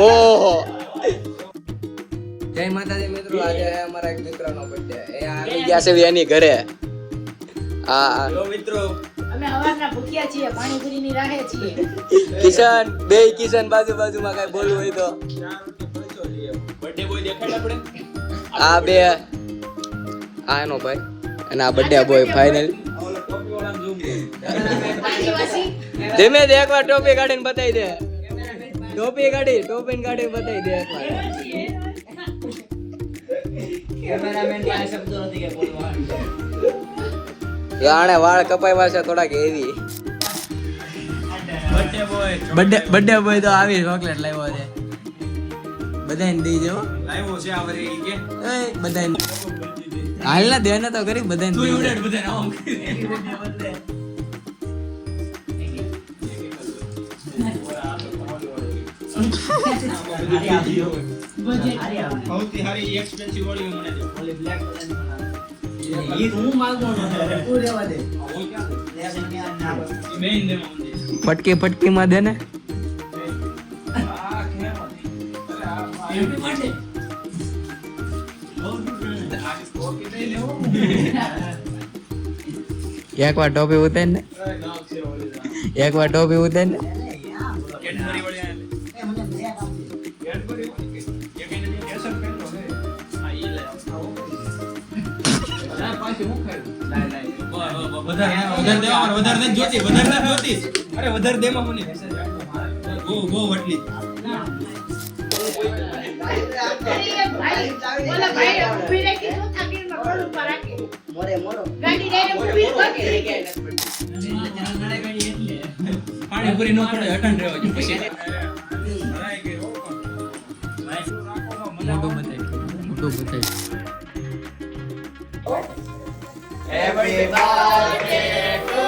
ઓહો જય માતાજી મિત્રો, આજે અમારા એક મિત્રનો બર્થડે. એ આવી ગયા છે એની ઘરે. આ મિત્રો અમે હવારના ભૂખ્યા છીએ, પાણીપુરીની રાહે છીએ. કિશન બાજુમાં કઈ બોલવું હોય તો. બર્થડે બોય દેખાડ આપણે. આ બે આ એનો ભાઈ અને આ બર્થડે બોય ફાઇનલ. ધીમે દે એકવાર ટોપી કાઢીને બતાવી દે. ટોપી કાઢીને બતાવી દે એકવાર. કેમેરામેન પાસે શબ્દો નથી કે બોલવાનું. આણે વાળ કપાવ્યા છે થોડાક એવી. બર્થડે બોય તો આવી ચોકલેટ લાવ્યો છે. બધાને દઈ દેવો. લાવ્યો છે આ વરે કે એ બધાને હાલ ના દેને તો કરી બધાને તું દઈ દે. ઉડાડ બધાને આમ કરી. સૌથી સારી એક્સપેન્સિવ વાળી મને દે. ઓલી બ્લેક કલર ની હું માંગતો નતો. તું રેવા દે. મેઈન દે મને. ફટકી માં દે ને. એકવાર ટોપી ઉતાર ને. વધારે જોતી. અરે વધારે દેમાં મને બહુ વટલી. બોલો ભાઈ ઊભી રાખી તો થાકીને મકોડ ઉપર રાખી. ગાડી લઈને ઊભી કરી. પાણીપુરી નો પડે હટન રહેવા જો પછી. મોટો બતાય. Happy birthday to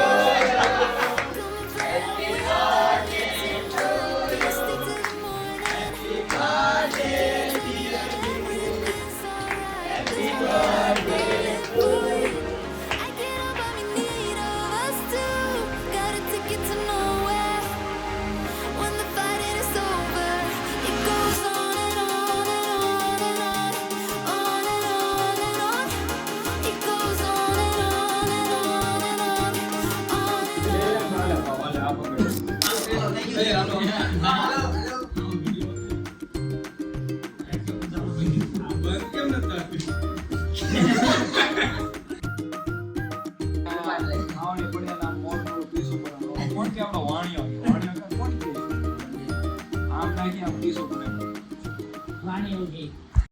વાણી